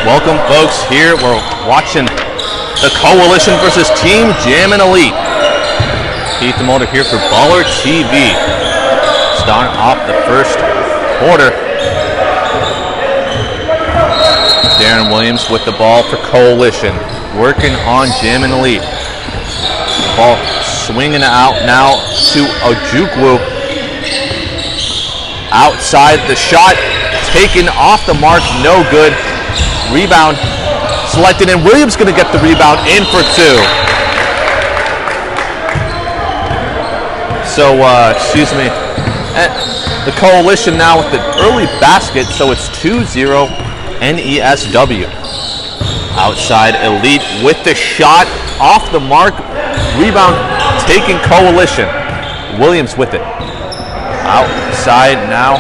Welcome, folks. Here we're watching the Coalition versus Team Jammin Elite. Keith DeMolder here for Baller TV. Starting off the first quarter. Darren Williams with the ball for Coalition, working on Jammin Elite. Ball swinging out now to Ojukwu. Outside the shot, taken off the mark, no good. Rebound selected, and Williams going to get the rebound in for two. So, the Coalition now with the early basket, so it's 2-0 NESW. Outside Elite with the shot, off the mark, rebound taking Coalition. Williams with it. Outside now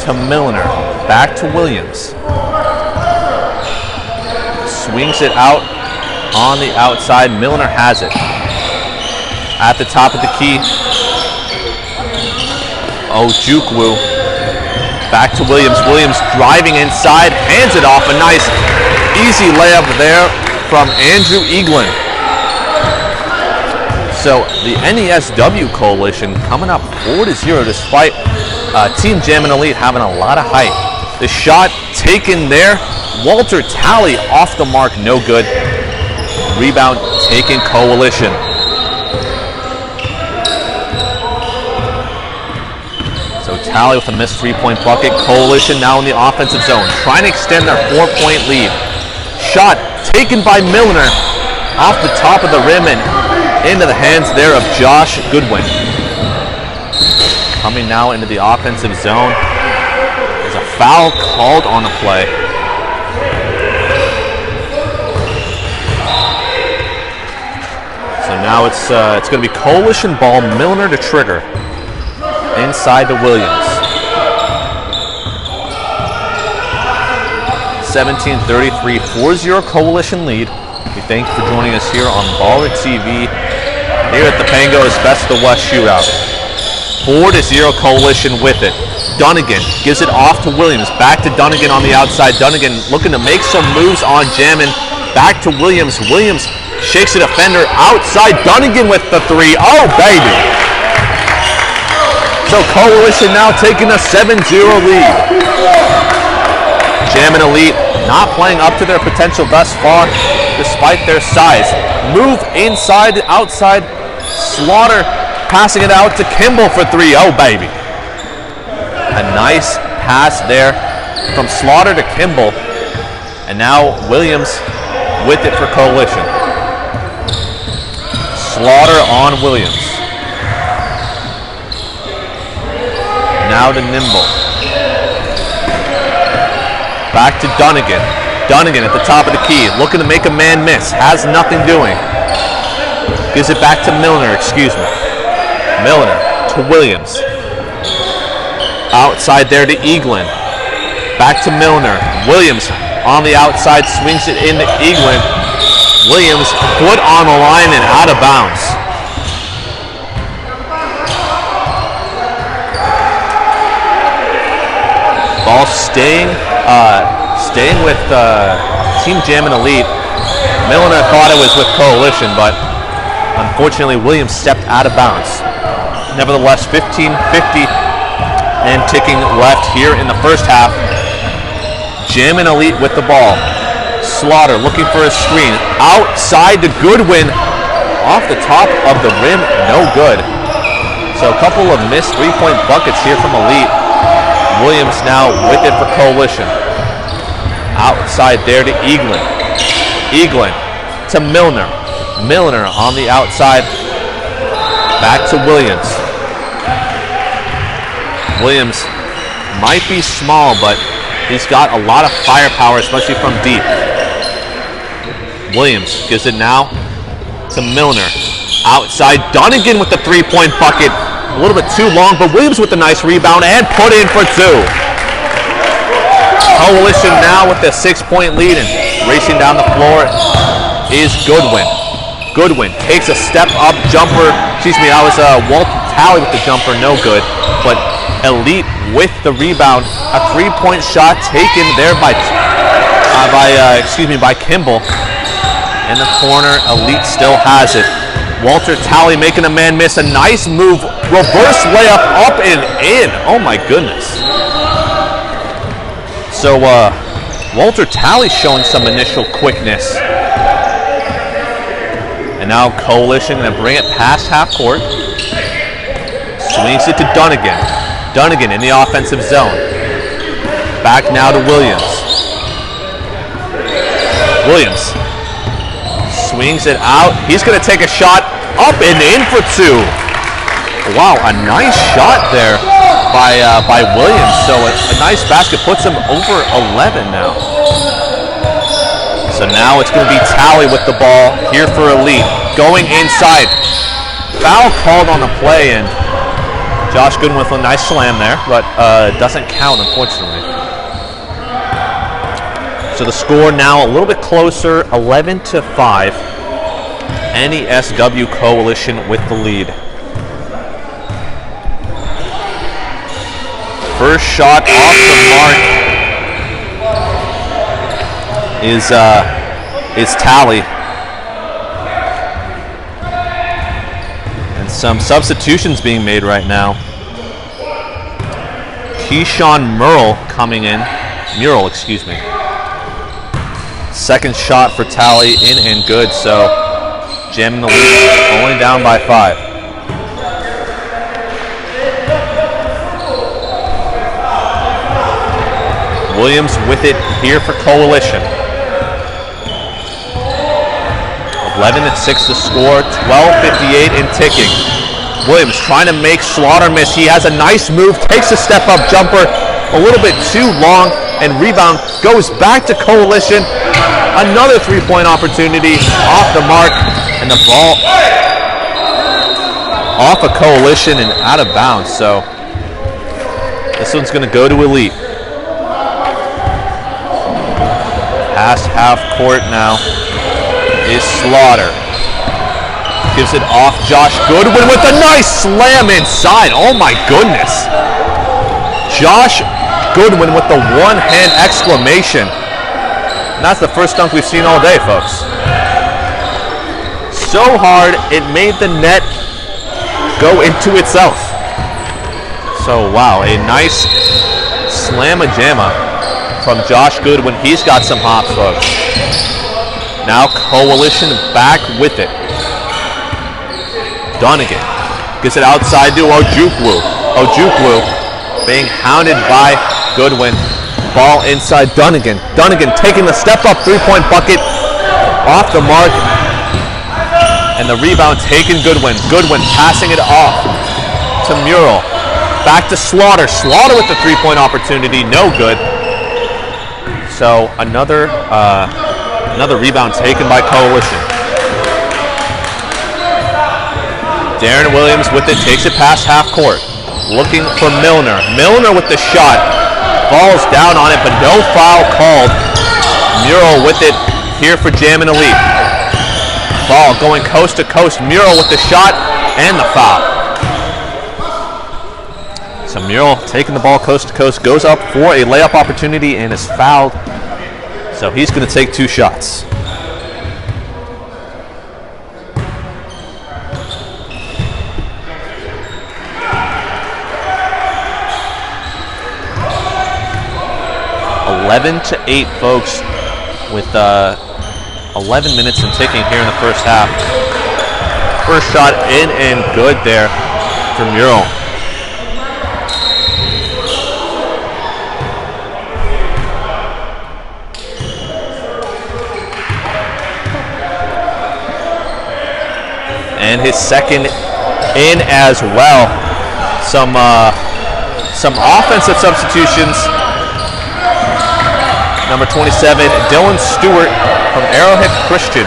to Milner, back to Williams. Swings it out on the outside. Milner has it. At the top of the key, Ojukwu. Back to Williams. Williams driving inside, hands it off. A nice, easy layup there from Andrew Eaglin. So the NESW Coalition coming up 4-0 despite Team Jammin Elite having a lot of height. The shot taken there. Walter Talley off the mark, no good. Rebound taken Coalition. So Talley with a missed three-point bucket. Coalition now in the offensive zone, trying to extend their 4-point lead. Shot taken by Milner off the top of the rim and into the hands there of Josh Goodwin. Coming now into the offensive zone. There's a foul called on the play. So now it's going to be Coalition ball, Milner to trigger. Inside to Williams. 17-33, 4-0 Coalition lead. We thank you for joining us here on Baller TV, here at the Pangos Best of the West shootout. 4-0 Coalition with it. Dunnigan gives it off to Williams. Back to Dunnigan on the outside. Dunnigan looking to make some moves on Jammin. Back to Williams. Williams shakes a defender outside. Dunnigan with the three. Oh, baby. So Coalition now taking a 7-0 lead. Jammin Elite not playing up to their potential thus far, despite their size. Move inside, outside. Slaughter passing it out to Kimball for three. Oh, baby. A nice pass there from Slaughter to Kimball. And now Williams with it for Coalition. Slaughter on Williams. Now to Nimble. Back to Dunnigan. Dunnigan at the top of the key, looking to make a man miss. Has nothing doing. Gives it back to Milner, excuse me. Milner to Williams. Outside there to Eaglin. Back to Milner. Williams on the outside, swings it into Eaglin. Williams foot on the line and out of bounds. Ball staying with Team Jammin Elite. Milner thought it was with Coalition, but unfortunately Williams stepped out of bounds. Nevertheless, 15-50 and ticking left here in the first half. Jammin Elite with the ball. Slaughter looking for a screen. Outside to Goodwin. Off the top of the rim, no good. So a couple of missed three-point buckets here from Elite. Williams now with it for Coalition. Outside there to Eaglin. Eaglin to Milner. Milner on the outside. Back to Williams. Williams might be small, but he's got a lot of firepower, especially from deep. Williams gives it now to Milner. Outside, Dunnigan with the three-point bucket. A little bit too long, but Williams with a nice rebound and put in for two. Coalition now with the 6-point lead, and racing down the floor is Goodwin. Goodwin takes a step-up jumper. Excuse me, that was Walter Talley with the jumper, no good. But Elite with the rebound. A three-point shot taken there by by Kimball. In the corner, Elite still has it. Walter Talley making a man miss. A nice move. Reverse layup up and in. Oh my goodness. So Walter Talley showing some initial quickness. And now Coalition going to bring it past half court. Swings it to Dunnigan. Dunnigan in the offensive zone. Back now to Williams. Williams swings it out. He's going to take a shot up and in for two. Wow, a nice shot there by Williams. So a nice basket puts him over 11 now. So now it's going to be Talley with the ball here for Elite. Going inside. Foul called on the play, and Josh Goodwin with a nice slam there, but it doesn't count, unfortunately. So the score now a little bit closer, 11-5. NESW Coalition with the lead. First shot off the mark is Talley. And some substitutions being made right now. Keyshawn Murrell coming in. Mural, excuse me. Second shot for Talley, in and good. So Jammin the lead, only down by 5. Williams with it here for Coalition. 11-6 to score, 12:58 and ticking. Williams trying to make Slaughter miss. He has a nice move, takes a step-up jumper, a little bit too long, and rebound goes back to Coalition. Another three-point opportunity off the mark, and the ball off a Coalition and out of bounds. So this one's going to go to Elite. Past half court now is Slaughter. Gives it off Josh Goodwin with a nice slam inside. Oh my goodness. Josh Goodwin with the one-hand exclamation. And that's the first dunk we've seen all day, folks. So hard, it made the net go into itself. So wow, a nice slam-a-jamma from Josh Goodwin. He's got some hops, folks. Now Coalition back with it. Dunnigan gets it outside to Ojukwu. Ojukwu being hounded by Goodwin. Ball inside Dunnigan. Dunnigan taking the step-up three-point bucket off the mark. And the rebound taken Goodwin. Goodwin passing it off to Mural. Back to Slaughter. Slaughter with the three-point opportunity. No good. So another rebound taken by Coalition. Darren Williams with it, takes it past half court. Looking for Milner. Milner with the shot. Falls down on it, but no foul called. Mural with it here for Jammin Elite. Ball going coast to coast. Mural with the shot and the foul. So Mural taking the ball coast to coast, goes up for a layup opportunity and is fouled. So he's going to take 2 shots. to 8, folks, with 11 minutes and ticking here in the first half. First shot in and good there for Mural. And his second in as well. Some offensive substitutions. Number 27, Dylan Stewart from Arrowhead Christian.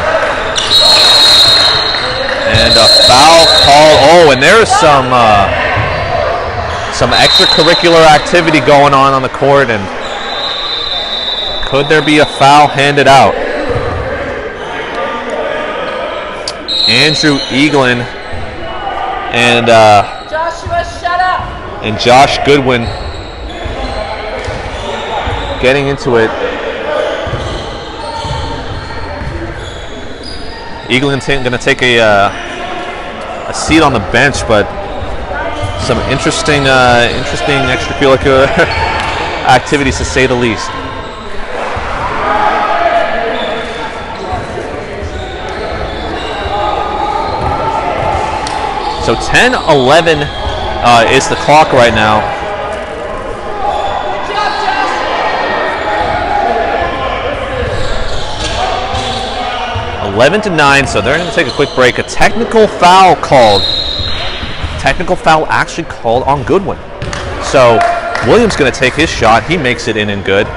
And a foul call. Oh, and there's some extracurricular activity going on the court. And could there be a foul handed out? Andrew Eaglin and Joshua, shut up. And Josh Goodwin getting into it. Eagle going to take a seat on the bench, but some interesting extracurricular activities to say the least. So 10-11 is the clock right now. 11-9, so they're going to take a quick break. A technical foul called. Technical foul actually called on Goodwin. So Williams going to take his shot. He makes it in and good.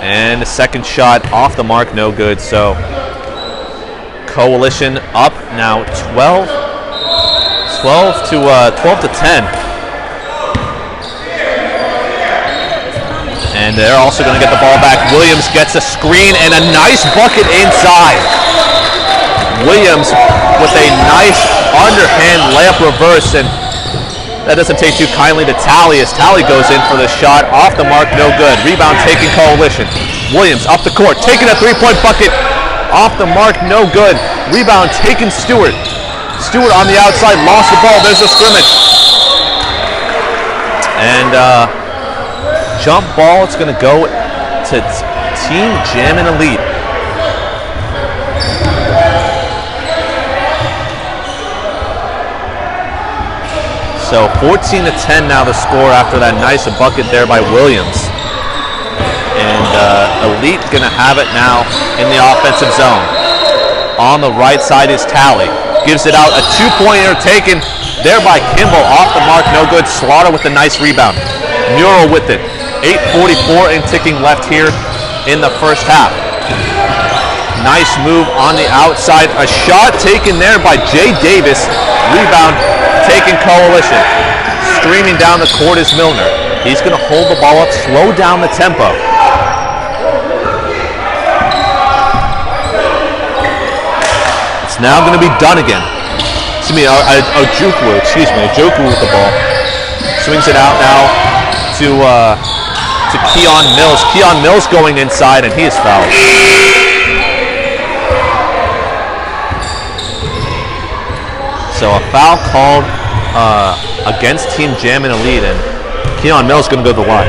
And the second shot off the mark, no good. So Coalition up now 12 to 10. And they're also going to get the ball back. Williams gets a screen and a nice bucket inside. Williams with a nice underhand layup reverse, and that doesn't take too kindly to Talley as Talley goes in for the shot. Off the mark, no good. Rebound taking Coalition. Williams up the court, taking a three-point bucket. Off the mark, no good. Rebound taking Stewart. Stewart on the outside, lost the ball. There's a scrimmage. And jump ball, it's going to go to Team Jammin Elite. So 14-10 now the score after that nice bucket there by Williams. And Elite going to have it now in the offensive zone. On the right side is Talley. Gives it out, a two-pointer taken there by Kimball. Off the mark, no good. Slaughter with a nice rebound. Mural with it. 8:44 and ticking left here in the first half. Nice move on the outside. A shot taken there by Jay Davis. Rebound taking Coalition. Streaming down the court is Milner. He's going to hold the ball up, slow down the tempo. It's now going to be Dunnigan. Ojukwu with the ball. Swings it out now to Keon Mills. Keon Mills going inside, and he is fouled. So a foul called against Team Jammin Elite, and Keon Mills going to go to the line.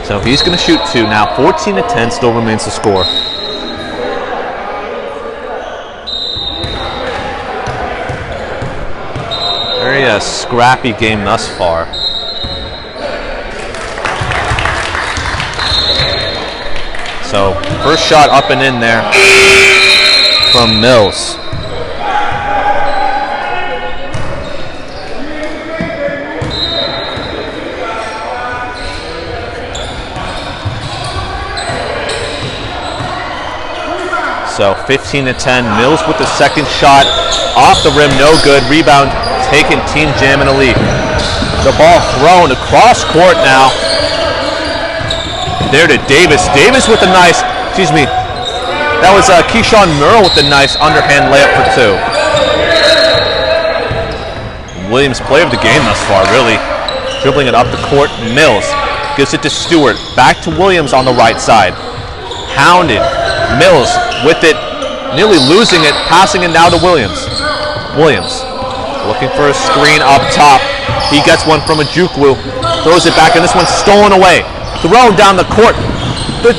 So he's going to shoot two now. 14-10 still remains the score. Very scrappy game thus far. So first shot up and in there from Mills. So 15-10. Mills with the second shot off the rim, no good. Rebound taken Team Jammin Elite. The ball thrown across court now. There to Davis. Davis with a nice, that was Keyshawn Murrow with a nice underhand layup for two. Williams, player of the game thus far, really. Dribbling it up the court. Mills gives it to Stewart. Back to Williams on the right side. Hounded. Mills with it, nearly losing it, passing it now to Williams. Williams looking for a screen up top. He gets one from Ojukwu, throws it back, and this one's stolen away. Thrown down the court. The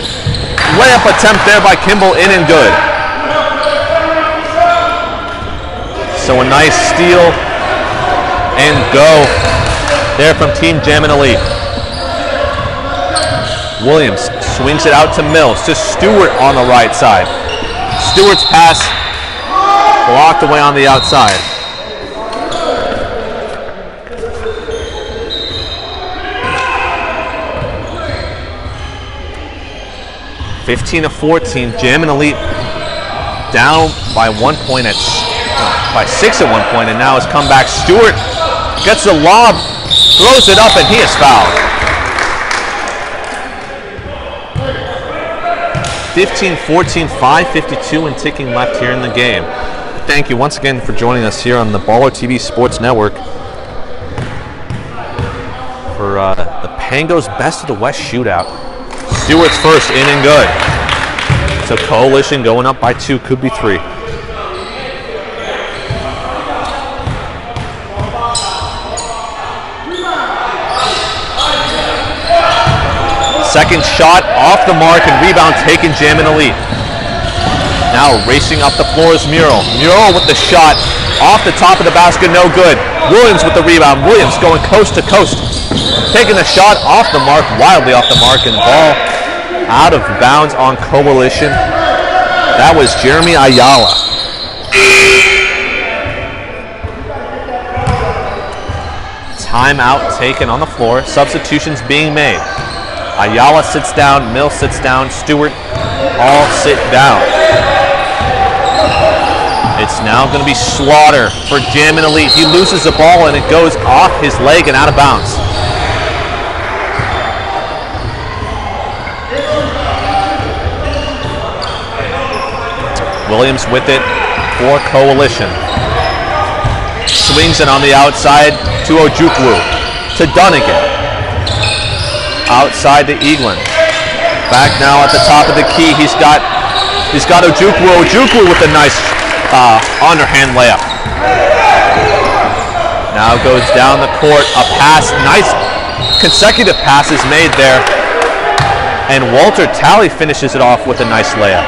layup attempt there by Kimball, in and good. So a nice steal and go there from Team Jammin Elite. Williams swings it out to Mills, to Stewart on the right side. Stewart's pass blocked away on the outside. (15-14). Jammin Elite down by 1 point by 6 at 1 point, and now has come back. Stewart gets the lob, throws it up, and he is fouled. 15-14, 5:52 and ticking left here in the game. thank you once again for joining us here on the Baller TV Sports Network for the Pangos Best of the West shootout. Stewart's first, in and good. So Coalition going up by 2, could be 3. Second shot off the mark and rebound taken, Jammin Elite. Now racing up the floor is Mural. Mural with the shot off the top of the basket, no good. Williams with the rebound. Williams going coast to coast. Taking the shot off the mark, wildly off the mark, and the ball out of bounds on Coalition. That was Jeremy Ayala. Timeout taken on the floor. Substitutions being made. Ayala sits down, Mills sits down, Stewart all sit down. It's now going to be Slaughter for Jammin Elite. He loses the ball and it goes off his leg and out of bounds. Williams with it for Coalition. Swings it on the outside to Ojukwu, to Dunnigan. Outside to Eaglin. Back now at the top of the key. He's got Ojukwu. Ojukwu with a nice underhand layup. Now goes down the court. A pass. Nice consecutive passes made there. And Walter Talley finishes it off with a nice layup.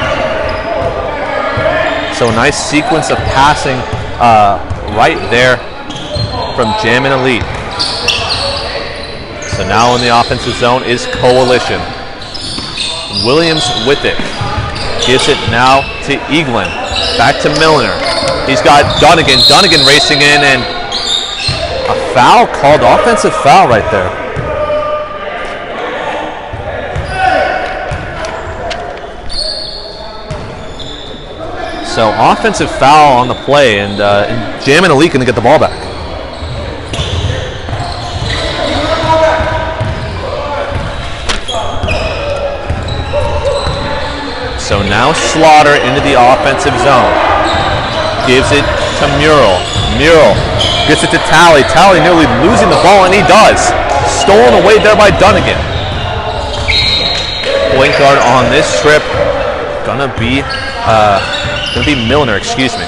So a nice sequence of passing right there from Jammin Elite. So now in the offensive zone is Coalition. Williams with it. Gives it now to Eaglin. Back to Milner. He's got Dunnigan. Dunnigan racing in, and a foul called, offensive foul right there. So offensive foul on the play, and Jammin Elite going to get the ball back. So now Slaughter into the offensive zone. Gives it to Mural. Mural gets it to Talley. Talley nearly losing the ball, and he does. Stolen away there by Dunnigan. Point guard on this trip gonna be Milner, excuse me.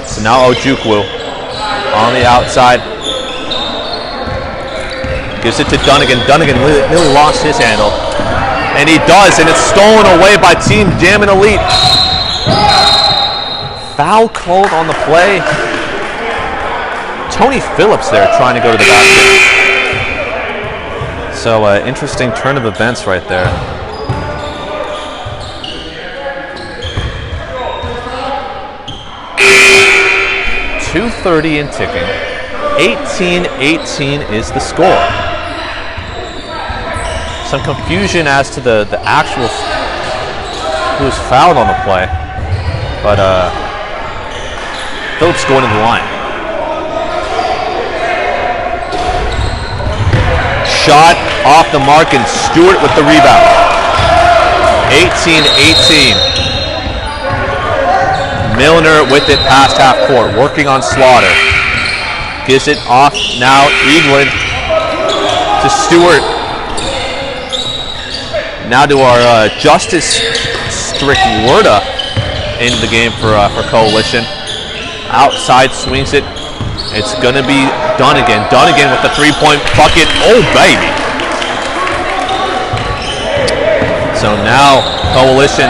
So now Ojukwu on the outside. Gives it to Dunnigan. Dunnigan nearly lost his handle. And he does, and it's stolen away by Team Jammin Elite. Foul called on the play. Tony Phillips there trying to go to the basket. So interesting turn of events right there. .230 and ticking. 18-18 is the score. Some confusion as to the actual who was fouled on the play, but Phillips going to the line. Shot off the mark, and Stewart with the rebound. 18-18. Milner with it past half court, working on Slaughter. Gives it off now, Eaglin to Stewart. Now to our Justice Strickwerda into the game for Coalition. Outside swings it. It's going to be Dunnigan. Dunnigan with the three-point bucket. Oh, baby. So now Coalition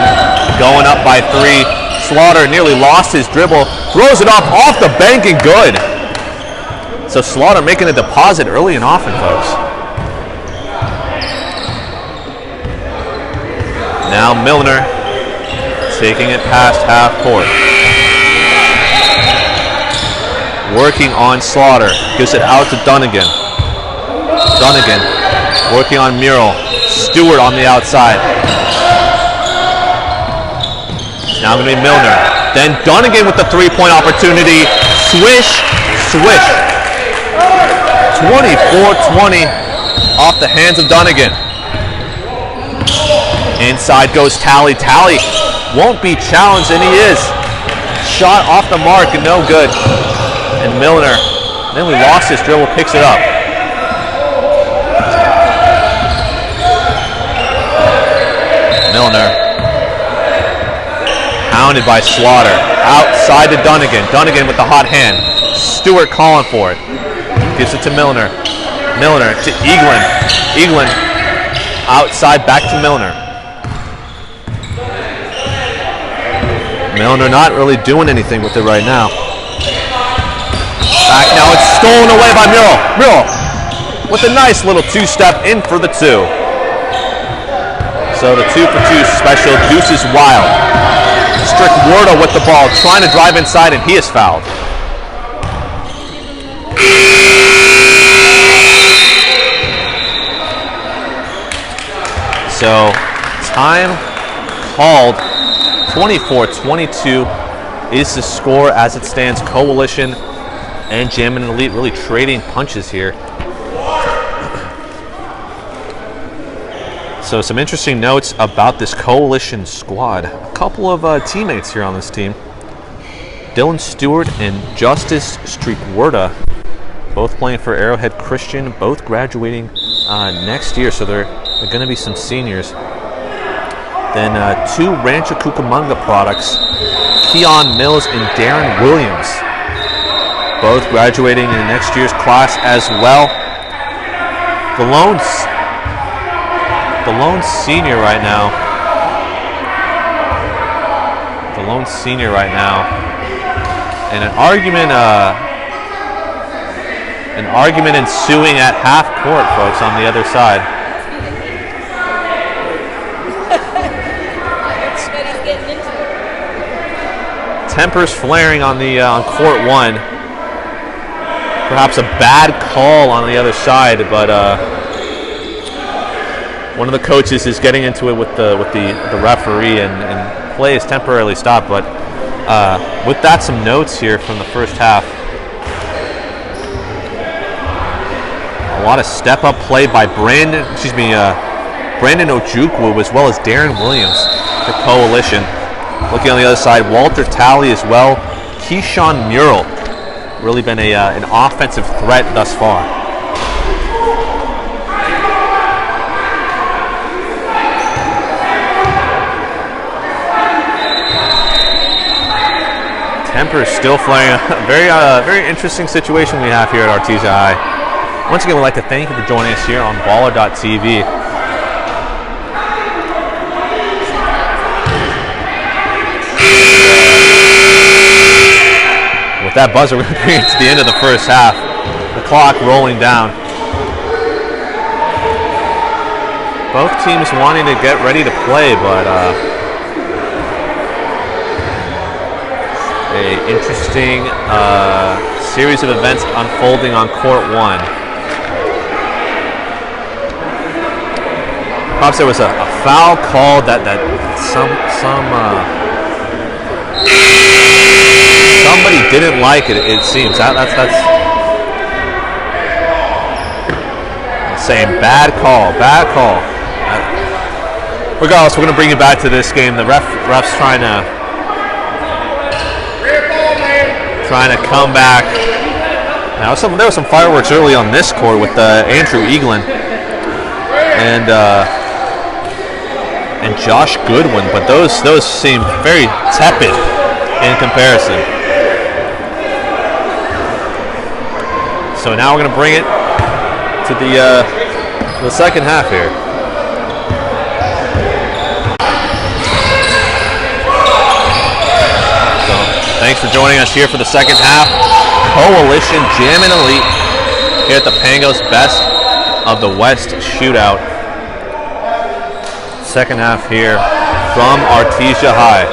going up by 3. Slaughter nearly lost his dribble. Throws it off the bank and good. So Slaughter making a deposit early and often, folks. Now Milner taking it past half court. Working on Slaughter. Gives it out to Dunnigan. Dunnigan working on Mural. Stewart on the outside. It's now going to be Milner. Then Dunnigan with the three-point opportunity. Swish, swish. 24-20 off the hands of Dunnigan. Inside goes Talley. Talley won't be challenged, and he is. Shot off the mark and no good. And Milner, then we lost his dribble, picks it up. Milner. Hounded by Slaughter. Outside to Dunnigan. Dunnigan with the hot hand. Stewart calling for it. Gives it to Milner. Milner to Eaglin. Eaglin outside back to Milner. Milner not really doing anything with it right now. Back now, it's stolen away by Murrell. Murrell with a nice little two-step in for the two. So the 2-for-2 special deuces wild. Strickwerda with the ball, trying to drive inside, and he is fouled. So time called. 24-22 is the score as it stands. Coalition and Jammin Elite really trading punches here. So some interesting notes about this Coalition squad. A couple of teammates here on this team. Dylan Stewart and Justice Strickwerda, both playing for Arrowhead Christian, both graduating next year, so they're going to be some seniors. Then two Rancho Cucamonga products, Keon Mills and Darren Williams, both graduating in next year's class as well. The lone senior right now. And an argument ensuing at half court, folks, on the other side. Tempers flaring on the court one. Perhaps a bad call on the other side, but one of the coaches is getting into it with the referee, and play is temporarily stopped. But with that, some notes here from the first half. A lot of step-up play by Brandon Ojukwu as well as Darren Williams for Coalition. Looking on the other side, Walter Talley as well. Keyshawn Murrell, really been an offensive threat thus far. Tempers still flaring. Very interesting situation we have here at Artesia High. Once again, we'd like to thank you for joining us here on Baller.tv. With that buzzer, we're bringing it to the end of the first half. The clock rolling down. Both teams wanting to get ready to play, but an interesting series of events unfolding on court one. Perhaps there was a foul call that somebody didn't like it. It seems that's saying bad call. Regardless, we're going to bring you back to this game. The refs trying to come back. Now there was some fireworks early on this court with Andrew Eaglin and Josh Goodwin, but those seem very tepid in comparison. So now we're going to bring it to the second half here. So thanks for joining us here for the second half. Coalition Jammin Elite here at the Pangos Best of the West Shootout. Second half here from Artesia High.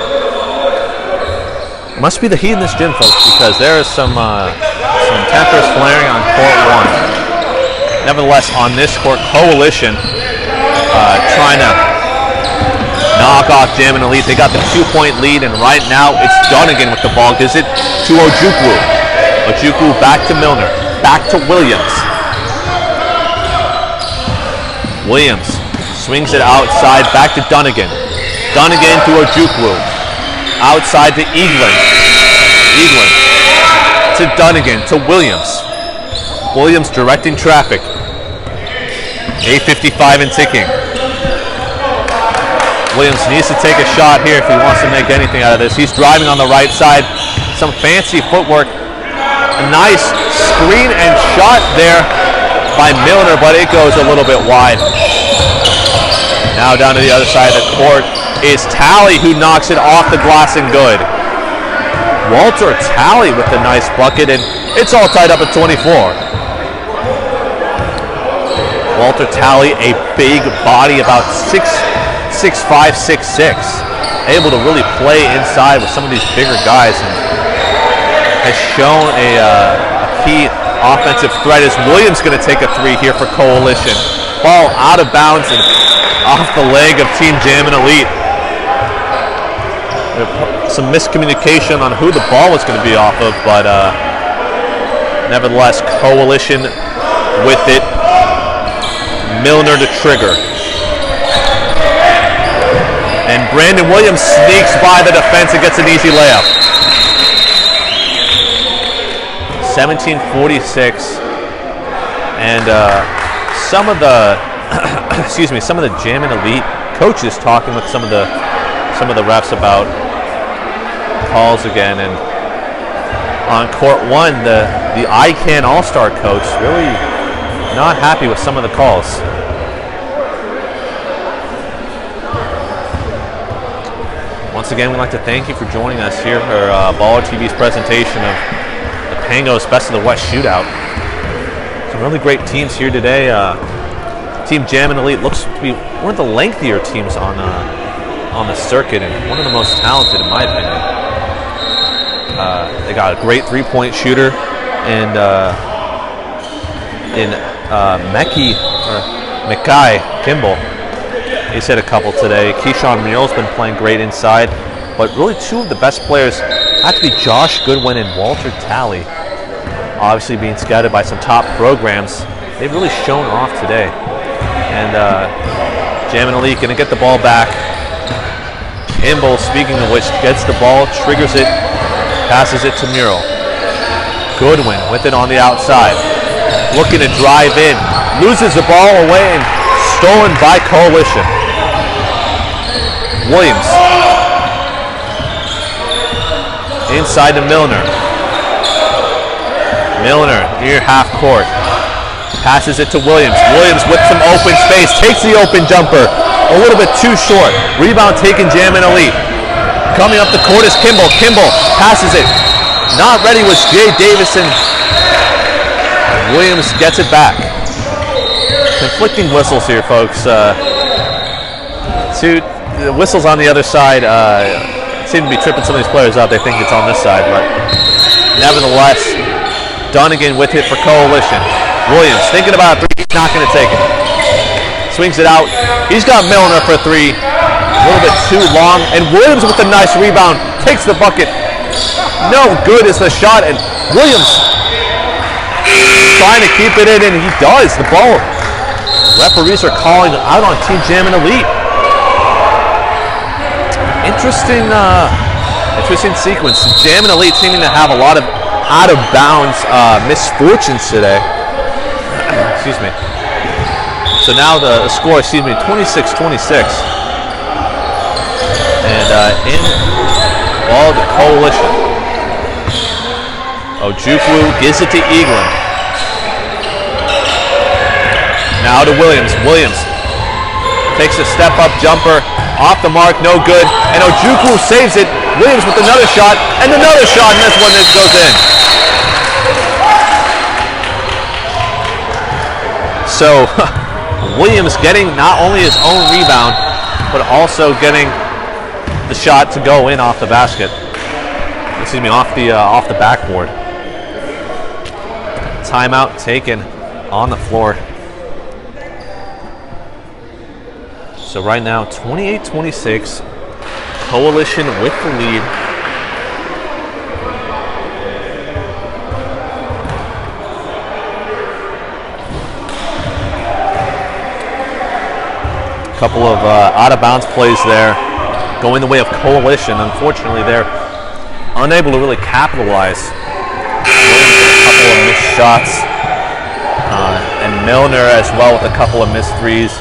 Must be the heat in this gym, folks, because there is some tempers flaring on court one. Nevertheless, on this court, Coalition trying to knock off Jammin Elite. They got the 2-point lead, and right now it's Dunnigan with the ball. Gives it to Ojukwu. Ojukwu back to Milner. Back to Williams. Williams swings it outside, back to Dunnigan. Dunnigan to Ojukwu. Outside to Eaglin. Eaglin to Dunnigan to Williams. Williams directing traffic. 8:55 and ticking. Williams needs to take a shot here if he wants to make anything out of this. He's driving on the right side. Some fancy footwork. A nice screen and shot there by Milner, but it goes a little bit wide. Now down to the other side of the court is Talley, who knocks it off the glass and good. Walter Talley with a nice bucket, and it's all tied up at 24. Walter Talley, a big body, about 6'5", 6'6", able to really play inside with some of these bigger guys, and has shown a key offensive threat. As Williams going to take a three here for Coalition. Ball out of bounds and off the leg of Team Jammin Elite. Some miscommunication on who the ball was going to be off of, but nevertheless, Coalition with it. Milner to trigger. And Brandon Williams sneaks by the defense and gets an easy layup. 17:46, and some of the some of the Jammin Elite coaches talking with some of the refs about calls again. And on court one, the ICANN All-Star coach really not happy with some of the calls. Once again, we'd like to thank you for joining us here for Baller TV's presentation of the Pangos Best of the West Shootout. Some really great teams here today. Team Jammin Elite looks to be one of the lengthier teams on the circuit, and one of the most talented in my opinion. They got a great three-point shooter, and in Mekai Kimball. He's hit a couple today. Keyshawn Muir's been playing great inside, but really two of the best players have to be Josh Goodwin and Walter Talley. Obviously being scouted by some top programs, they've really shown off today. And Jammin Elite going to get the ball back. Kimball, speaking of which, gets the ball, triggers it, passes it to Mural. Goodwin with it on the outside, looking to drive in, loses the ball away and stolen by Coalition. Williams inside to Milner. Milner near half court, passes it to Williams. Williams with some open space, takes the open jumper, a little bit too short. Rebound taken Jammin Elite. Coming up the court is Kimball. Kimball passes it. Not ready was Jay Davison. Williams gets it back. Conflicting whistles here, folks. The whistles on the other side seem to be tripping some of these players up. They think it's on this side, but nevertheless, Dunnigan with it for Coalition. Williams thinking about a three, not going to take it. Swings it out. He's got Milner for three. A little bit too long, and Williams with a nice rebound takes the bucket. No good is the shot, and Williams trying to keep it in, and he does. The ball. Referees are calling out on Team Jammin Elite. Interesting sequence. Jammin Elite seeming to have a lot of out of bounds misfortunes today. Excuse me. So now the score, 26-26. And in ball the Coalition. Ojukwu gives it to Eaglin. Now to Williams. Williams takes a step-up jumper. Off the mark, no good. And Ojukwu saves it. Williams with another shot. And another shot, and this one goes in. So, Williams getting not only his own rebound, but also getting the shot to go in off the basket. Excuse me, off the backboard. Timeout taken on the floor. So right now, 28-26, Coalition with the lead. A couple of out-of-bounds plays there, going the way of Coalition. Unfortunately, there unable to really capitalize. Williams with a couple of missed shots. And Milner as well with a couple of missed threes.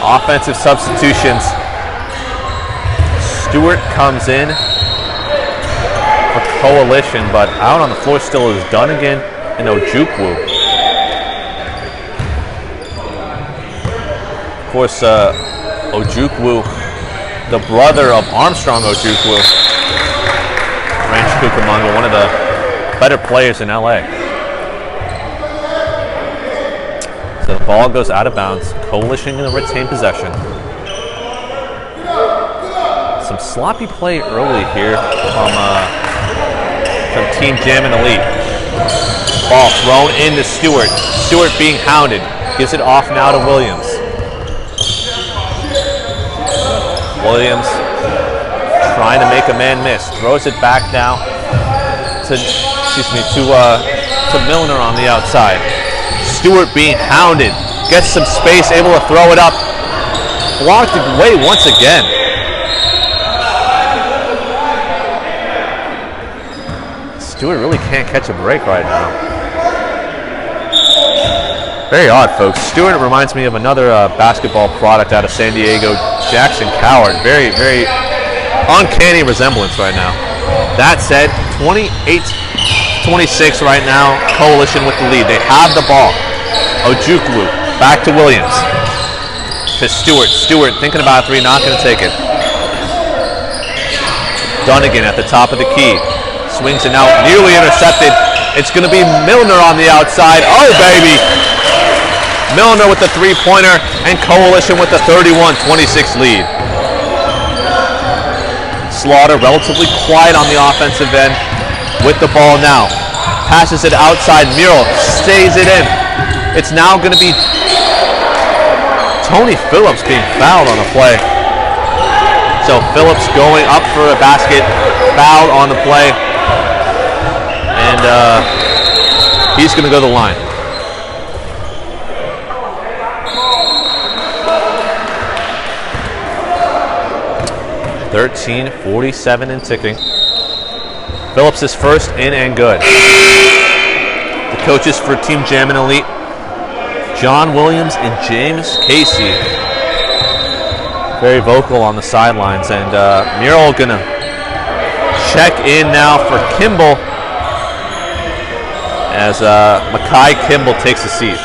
Offensive substitutions. Stewart comes in for Coalition, but out on the floor still is Dunnigan and Ojukwu. Of course, Ojukwu, the brother of Armstrong Ojukwu, Ranch Cucamonga, one of the better players in LA. So the ball goes out of bounds. Coalition going to retain possession. Some sloppy play early here from Team Jammin Elite. Ball thrown into Stewart. Stewart being hounded. Gives it off now to Williams. Williams trying to make a man miss. Throws it back now to Milner on the outside. Stewart being hounded. Gets some space, able to throw it up. Blocked away once again. Stewart really can't catch a break right now. Very odd, folks. Stewart reminds me of another basketball product out of San Diego, Jackson Coward. Very, very uncanny resemblance right now. That said, 28-26 right now. Coalition with the lead. They have the ball. Ojukwu back to Williams. To Stewart. Stewart thinking about a three, not going to take it. Dunnigan at the top of the key. Swings it out, nearly intercepted. It's going to be Milner on the outside. Oh, baby! Milner with the three-pointer and Coalition with the 31-26 lead. Slaughter relatively quiet on the offensive end with the ball now. Passes it outside. Murrell stays it in. It's now going to be Tony Phillips being fouled on the play. So Phillips going up for a basket, fouled on the play. And he's going to go to the line. $13:47 and ticking. Phillips is first in and good. The coaches for Team Jammin Elite, John Williams and James Casey. Very vocal on the sidelines. And Murrell going to check in now for Kimball as Makai Kimball takes a seat.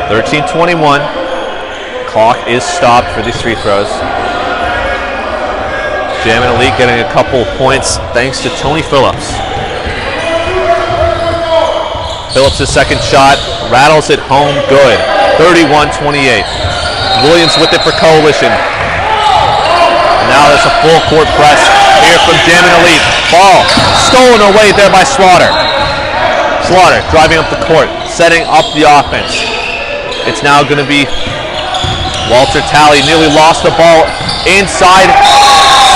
$13:21. Clock is stopped for these free throws. Jammin Elite getting a couple of points thanks to Tony Phillips. Phillips' second shot rattles it home good. 31-28. Williams with it for Coalition. And now there's a full court press here from Jammin Elite. Ball stolen away there by Slaughter. Slaughter driving up the court, setting up the offense. It's now going to be Walter Talley. Nearly lost the ball inside.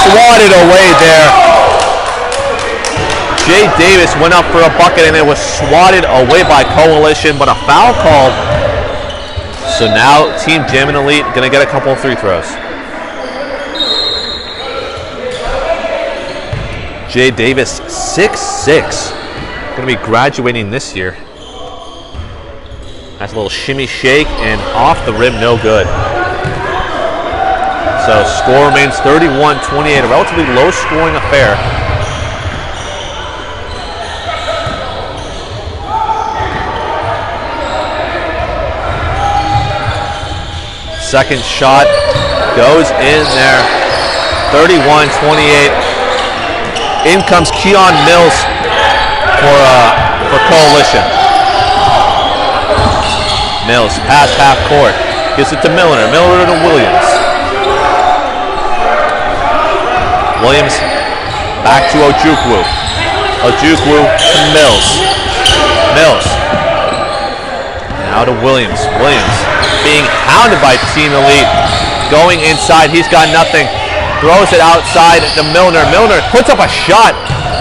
Swatted away there. Jay Davis went up for a bucket and it was swatted away by Coalition, but a foul called. So now Team Jammin Elite going to get a couple of free throws. Jay Davis, 6'6". Going to be graduating this year. Nice little shimmy shake and off the rim, no good. So score remains 31-28, a relatively low scoring affair. Second shot goes in there, 31-28. In comes Keon Mills for Coalition. Mills past half court, gives it to Milner. Milner to Williams. Williams back to Ojukwu. Ojukwu to Mills. Mills. Now to Williams. Williams being hounded by Team Elite. Going inside, he's got nothing. Throws it outside to Milner. Milner puts up a shot.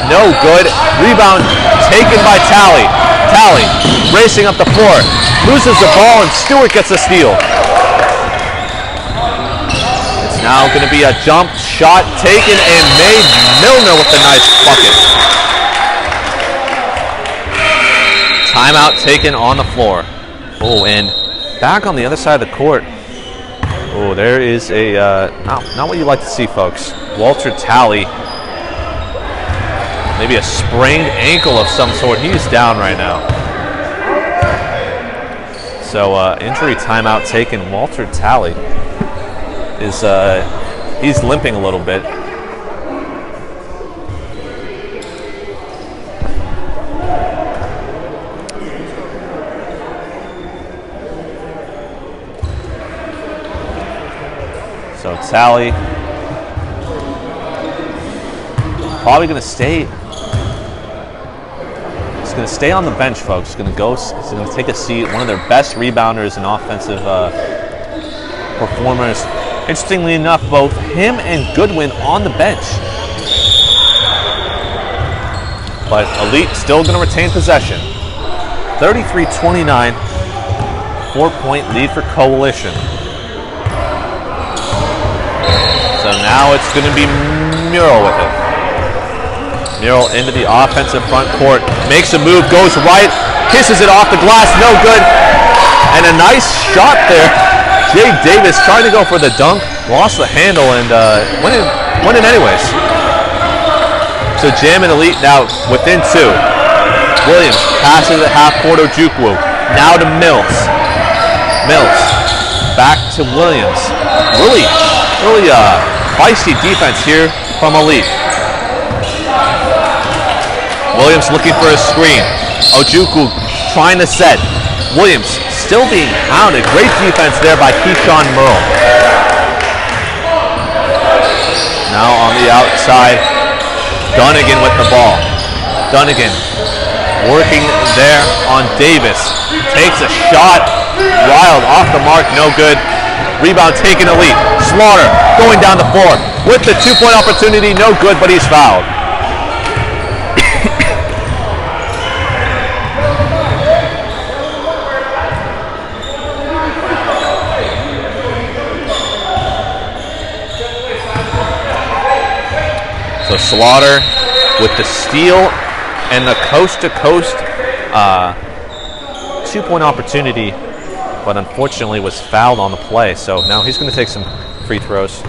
no good. Rebound taken by Talley. Talley racing up the floor, loses the ball, and Stewart gets a steal. It's now going to be a jump shot taken and made. Milner with a nice bucket. Timeout taken on the floor. Oh, and back on the other side of the court. Oh, there is a, not what you like to see, folks. Walter Talley. Maybe a sprained ankle of some sort. He's down right now. So, injury timeout taken. Walter Talley is, he's limping a little bit. So Talley probably going to stay. He's going to stay on the bench, folks. He's going to take a seat. One of their best rebounders and offensive performers. Interestingly enough, both him and Goodwin on the bench. But Elite still going to retain possession. 33-29, 4-point lead for Coalition. So now it's going to be Murrell with it. Murrell into the offensive front court. Makes a move, goes right, kisses it off the glass, no good. And a nice shot there. Jay Davis trying to go for the dunk, lost the handle, and went in anyways. So Jammin Elite now within 2. Williams passes at half court. Ojukwu now to Mills. Mills back to Williams. Really feisty defense here from Elite. Williams looking for a screen. Ojukwu trying to set. Williams still being hounded. Great defense there by Keyshawn Merle. Now on the outside, Dunnigan with the ball. Dunnigan working there on Davis. Takes a shot. Wild off the mark, no good. Rebound taken Elite. Slaughter going down the floor with the 2-point opportunity, no good, but he's fouled. So Slaughter with the steal and the coast-to-coast 2-point opportunity, but unfortunately was fouled on the play. So now he's going to take some free throws.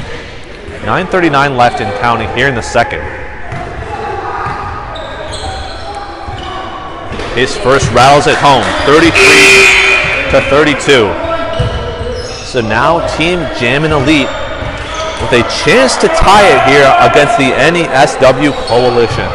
9:39 left and counting here in the second. His first rattles at home, 33-32. So now Team Jammin Elite with a chance to tie it here against the NESW Coalition.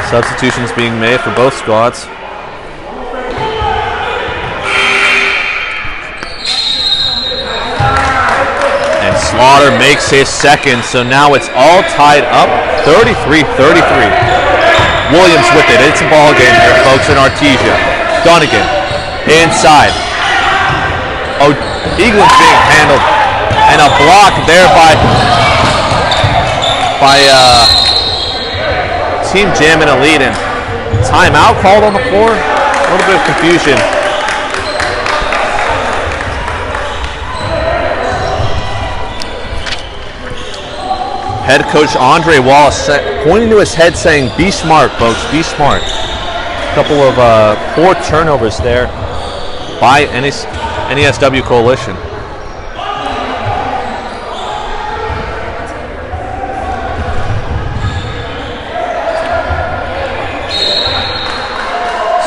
Substitutions being made for both squads. And Slaughter makes his second, so now it's all tied up, 33-33. Williams with it. It's a ball game here, folks, in Artesia. Dunnigan inside. Oh, Eagles being handled, and a block there by Team Jammin Elite, and timeout called on the floor. A little bit of confusion. Head coach Andre Wallace pointing to his head saying, "Be smart, folks, be smart." A couple of poor turnovers there by NESW Coalition.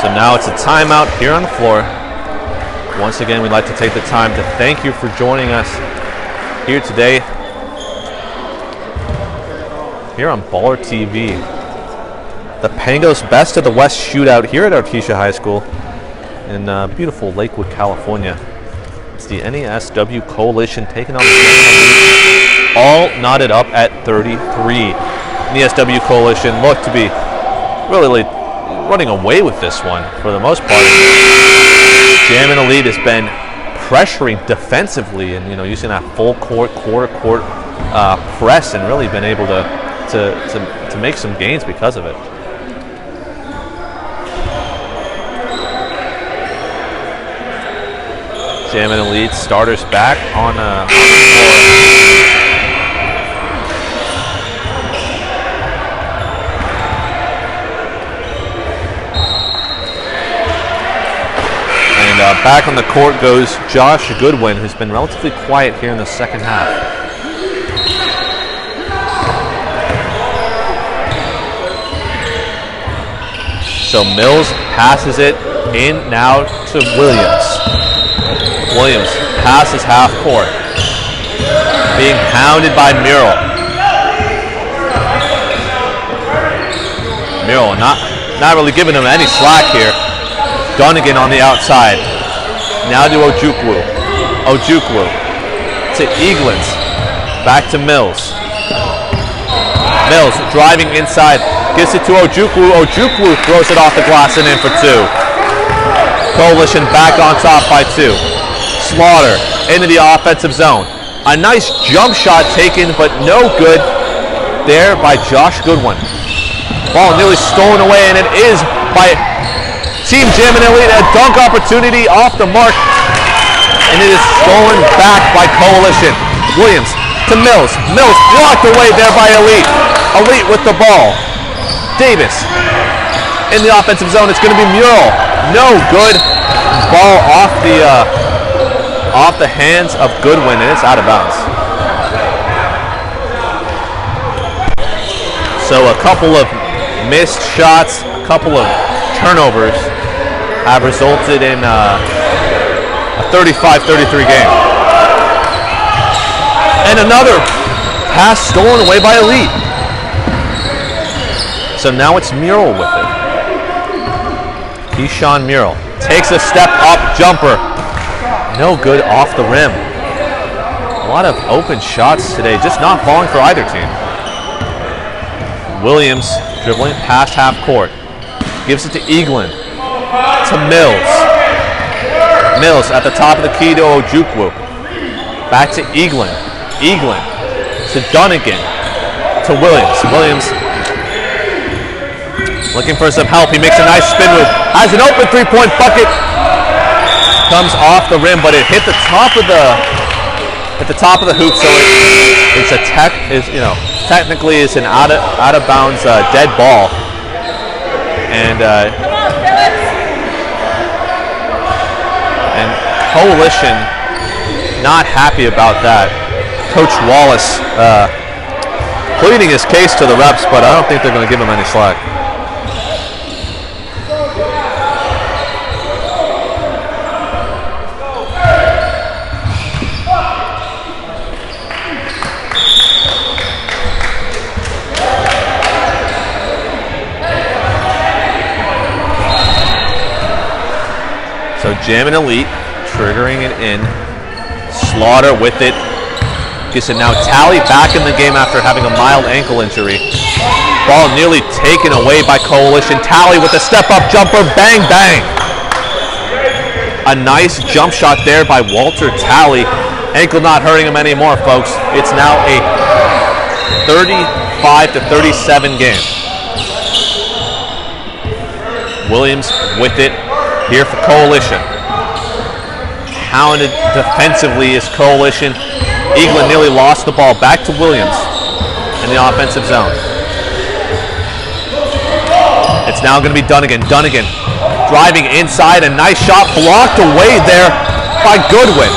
So now it's a timeout here on the floor. Once again, we'd like to take the time to thank you for joining us here today, here on Baller TV. The Pangos Best of the West shootout here at Artesia High School in beautiful Lakewood, California. It's the NESW Coalition taking on the all knotted up at 33. NESW Coalition looked to be really running away with this one for the most part. Jammin Elite has been pressuring defensively and using that full court, quarter court press and really been able to make some gains because of it. Jammin Elite starters back on the floor. Back on the court goes Josh Goodwin, who's been relatively quiet here in the second half. So Mills passes it in now to Williams. Williams passes half court. Being pounded by Murrell. Murrell not really giving him any slack here. Dunnigan on the outside. Now to Ojukwu. Ojukwu to Eaglins. Back to Mills. Mills driving inside. Gives it to Ojukwu. Ojukwu throws it off the glass and in for two. Coalition back on top by two. Slaughter into the offensive zone. A nice jump shot taken, but no good there by Josh Goodwin. Ball nearly stolen away, and it is by Team Jammin Elite. A dunk opportunity off the mark, and it is stolen back by Coalition. Williams to Mills. Mills blocked away there by Elite. Elite with the ball. Davis in the offensive zone. It's going to be Murrell. No good. Ball off the hands of Goodwin, and it's out of bounds. So a couple of missed shots, a couple of turnovers have resulted in a 35-33 game. And another pass stolen away by Elite. So now it's Murrell with it. Keyshawn Murrell takes a step up jumper. No good off the rim. A lot of open shots today, just not falling for either team. Williams dribbling past half court. Gives it to Eaglin. To Mills. Mills at the top of the key to Ojukwu. Back to Eaglin. Eaglin to Dunnigan. To Williams. Williams looking for some help. He makes a nice spin move. Has an open three-point bucket. Comes off the rim, but it hit the top of the hoop, so it's technically it's an out of bounds dead ball. And Coalition not happy about that. Coach Wallace pleading his case to the refs, but I don't think they're going to give him any slack. So Jammin Elite triggering it in. Slaughter with it. Gets it now. Tally back in the game after having a mild ankle injury. Ball nearly taken away by Coalition. Tally with a step-up jumper. Bang, bang. A nice jump shot there by Walter Tally. Ankle not hurting him anymore, folks. It's now a 35-37 game. Williams with it. Here for Coalition. Hounded defensively is Coalition. Eaglin nearly lost the ball. Back to Williams in the offensive zone. It's now going to be Dunnigan. Dunnigan driving inside. A nice shot blocked away there by Goodwin.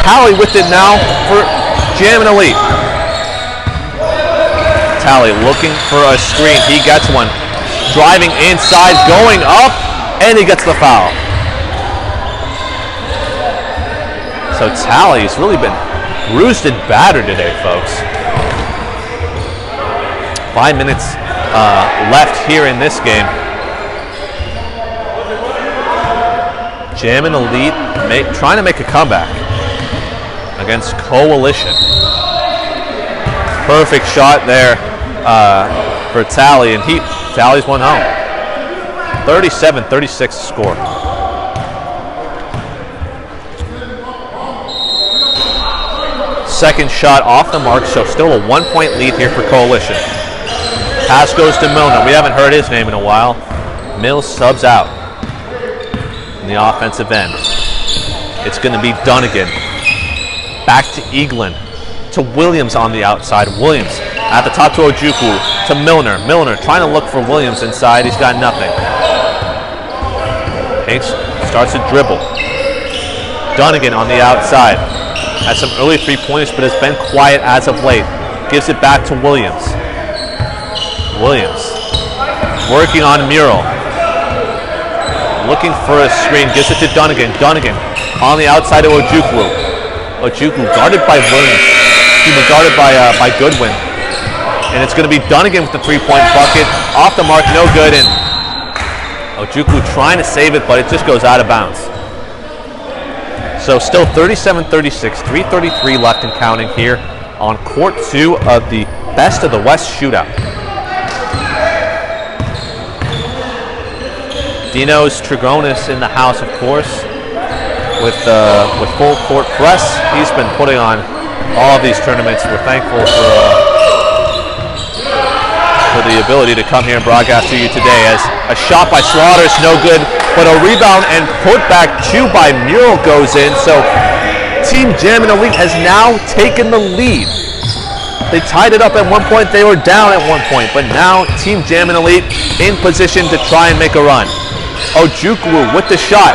Tally with it now for Jammin Elite. Tally looking for a screen. He gets one. Driving inside, going up. And he gets the foul. So Tally's really been bruised and battered today, folks. 5 minutes left here in this game. Jammin Elite trying to make a comeback against Coalition. Perfect shot there for Tally, and Tally's one home. 37-36 score. Second shot off the mark, so still a 1-point lead here for Coalition. Pass goes to Milner. We haven't heard his name in a while. Mills subs out in the offensive end. It's going to be Dunnigan. Back to Eaglin. To Williams on the outside. Williams at the top to Ojukwu. To Milner. Milner trying to look for Williams inside. He's got nothing. Hanks starts to dribble. Dunnigan on the outside. Has some early three-pointers, but has been quiet as of late. Gives it back to Williams. Williams working on Mural. Looking for a screen. Gives it to Dunnigan. Dunnigan on the outside of Ojukwu. Ojukwu guarded by Williams. He's been guarded by Goodwin. And it's going to be Dunnigan with the three-point bucket. Off the mark, no good. And Ojukwu trying to save it, but it just goes out of bounds. So still 37-36, 3:33 left and counting here on court 2 of the Best of the West shootout. Dino's Trigonis in the house, of course, with full court press. He's been putting on all of these tournaments. We're thankful for the ability to come here and broadcast to you today. As a shot by Slaughter is no good, but a rebound and put back 2 by Mural goes in. So Team Jammin Elite has now taken the lead. They tied it up at one point. They were down at one point, but now Team Jammin Elite in position to try and make a run. Ojukwu with the shot,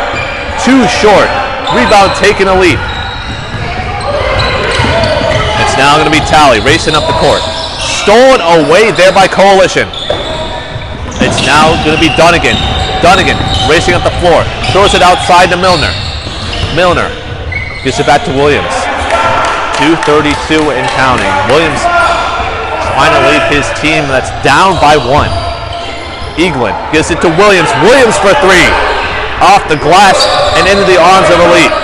too short. Rebound taken Elite. It's now going to be Tally racing up the court. Stolen away there by Coalition. It's now going to be Dunnigan. Dunnigan racing up the floor. Throws it outside to Milner. Milner gives it back to Williams. 2:32 and counting. Williams trying to lead his team that's down by 1. Eaglin gives it to Williams. Williams for 3. Off the glass and into the arms of Elite.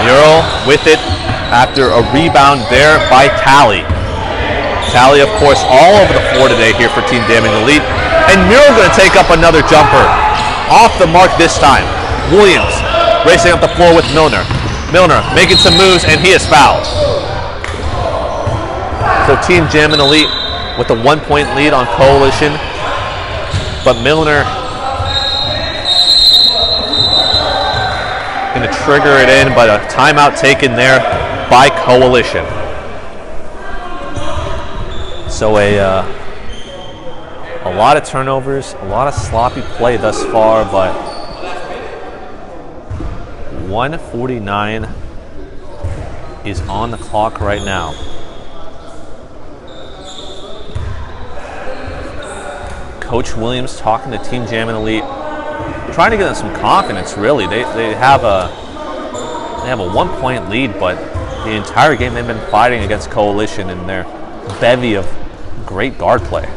Mural with it after a rebound there by Tally. Tally, of course, all over the floor today here for Team Jammin Elite. And Mural going to take up another jumper. Off the mark this time. Williams racing up the floor with Milner. Milner making some moves, and he is fouled. So Team Jammin Elite with a 1-point lead on Coalition. But Milner going to trigger it in, but a timeout taken there by Coalition. So a lot of turnovers, a lot of sloppy play thus far, but 1:49 is on the clock right now. Coach Williams talking to Team Jammin Elite, trying to give them some confidence. Really, they have a 1-point lead, but the entire game they've been fighting against Coalition and their bevy of great guard play.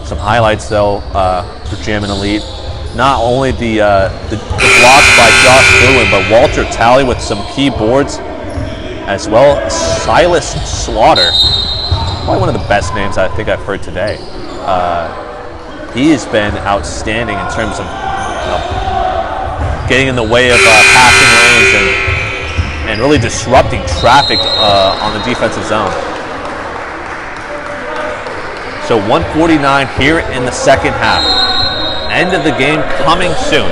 Some highlights though for Jammin Elite. Not only the blocks by Josh Goodwin, but Walter Tally with some key boards, as well as Silas Slaughter. Probably one of the best names I think I've heard today. He has been outstanding in terms of getting in the way of passing lanes and really disrupting traffic on the defensive zone. So 1:49 here in the second half. End of the game coming soon.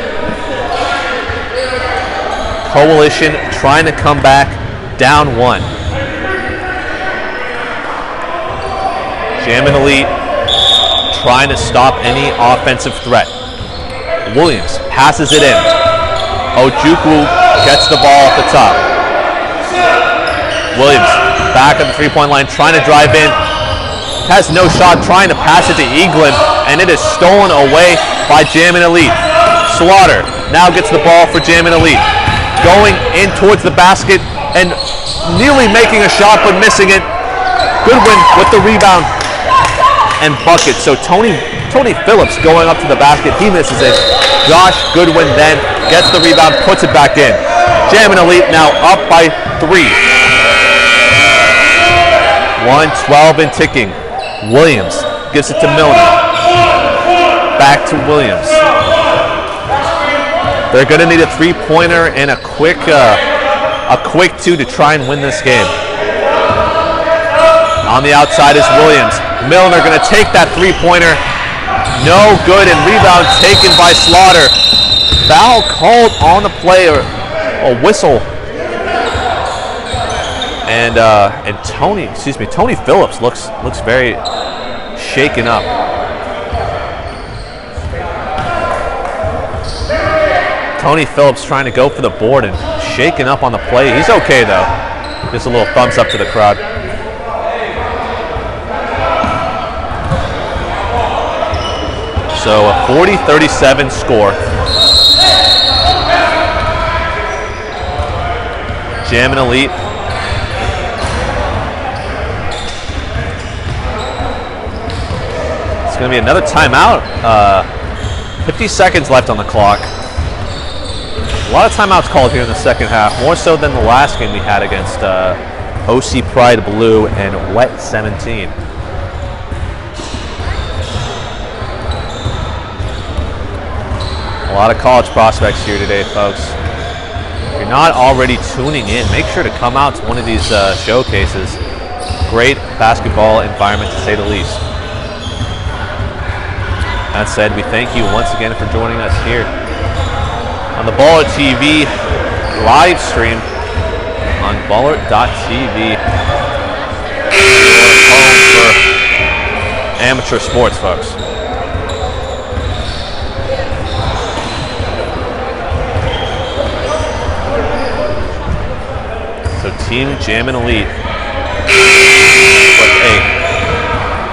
Coalition trying to come back down 1. Jammin Elite trying to stop any offensive threat. Williams passes it in. Ojukwu gets the ball off the top. Williams back at the three-point line, trying to drive in. Has no shot, trying to pass it to Eaglin, and it is stolen away by Jammin Elite. Slaughter now gets the ball for Jammin Elite. Going in towards the basket and nearly making a shot but missing it. Goodwin with the rebound and bucket. So Tony Phillips going up to the basket. He misses it. Josh Goodwin then gets the rebound, puts it back in. Jammin Elite now up by 3. 1:12 and ticking. Williams gives it to Milner. Back to Williams. They're going to need a three-pointer and a quick two to try and win this game. On the outside is Williams. Milner going to take that three-pointer. No good, and rebound taken by Slaughter. Foul called on the play, or a whistle. And Tony Phillips looks very shaken up. Tony Phillips trying to go for the board and shaken up on the play. He's okay though. Just a little thumbs up to the crowd. So a 40-37 score. Jammin Elite. It's going to be another timeout. 50 seconds left on the clock. A lot of timeouts called here in the second half, more so than the last game we had against OC Pride Blue and Wet 17. A lot of college prospects here today, folks. If you're not already tuning in, make sure to come out to one of these showcases. Great basketball environment, to say the least. That said, we thank you once again for joining us here on the Baller TV live stream on baller.tv. Home for amateur sports, folks. So Team Jammin Elite with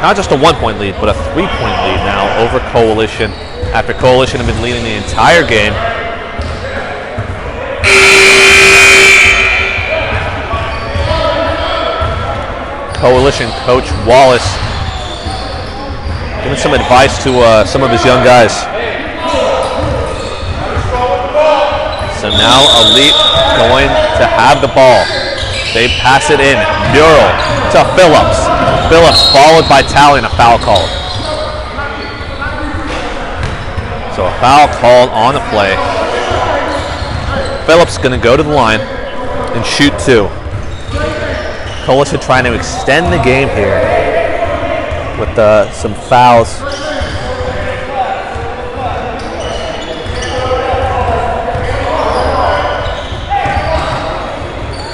not just a 1-point lead, but a 3-point lead now over Coalition, after Coalition have been leading the entire game. Coalition coach Wallace giving some advice to some of his young guys. So now Elite going to have the ball. They pass it in. Mural to Phillips. Phillips followed by Talley and a foul called. So a foul called on the play. Phillips going to go to the line and shoot two. Coalition trying to extend the game here with some fouls.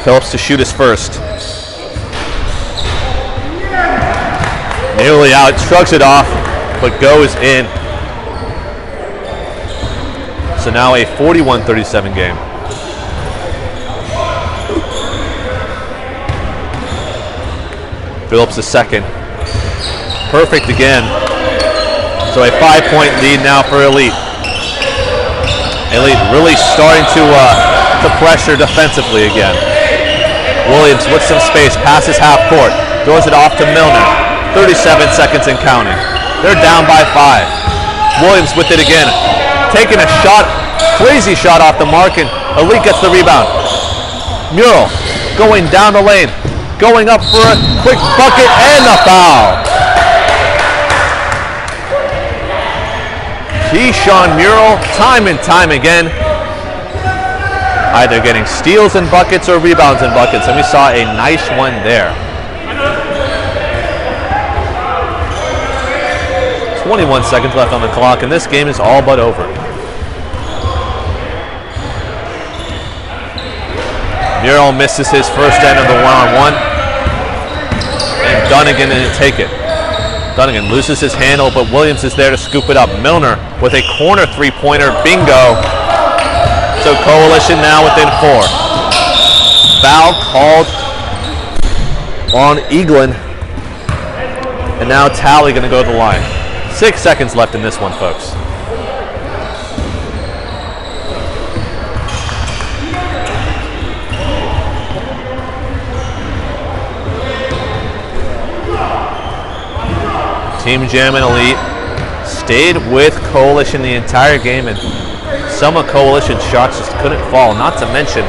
Phillips to shoot his first. Nearly out, shrugs it off, but goes in. So now a 41-37 game. Phillips the second. Perfect again. So a 5-point lead now for Elite. Elite really starting to pressure defensively again. Williams with some space, passes half court, throws it off to Milner. 37 seconds and counting. They're down by 5. Williams with it again. Taking a shot, crazy shot off the mark, and Elite gets the rebound. Mural going down the lane. Going up for a quick bucket and a foul. Keyshawn Mural, time and time again, either getting steals and buckets or rebounds and buckets, and we saw a nice one there. 21 seconds left on the clock, and this game is all but over. Mural misses his first end of the one-on-one. And Dunnigan didn't take it. Dunnigan loses his handle, but Williams is there to scoop it up. Milner with a corner three-pointer. Bingo. So Coalition now within 4. Foul called on Eaglin. And now Talley going to go to the line. 6 seconds left in this one, folks. Team Jammin Elite stayed with Coalition the entire game, and some of Coalition's shots just couldn't fall. Not to mention,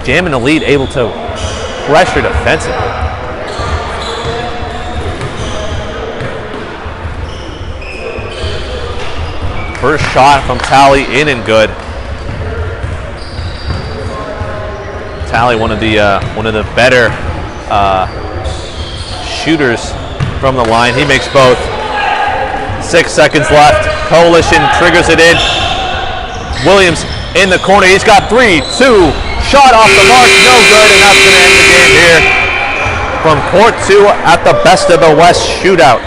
Jammin Elite able to pressure defensively. First shot from Tally, in and good. Tally, one of the better shooters from the line. He makes both. 6 seconds left. Coalition triggers it in. Williams in the corner. He's got 3, 2. Shot off the mark. No good. And that's going to end the game here from court 2 at the Best of the West shootout.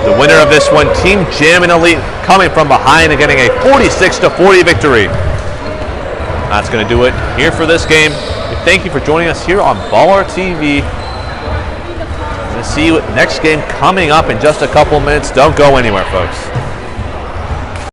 The winner of this one, Team Jammin Elite, coming from behind and getting a 46-40 victory. That's going to do it here for this game. Thank you for joining us here on Baller TV. We're going to see you next game coming up in just a couple minutes. Don't go anywhere, folks.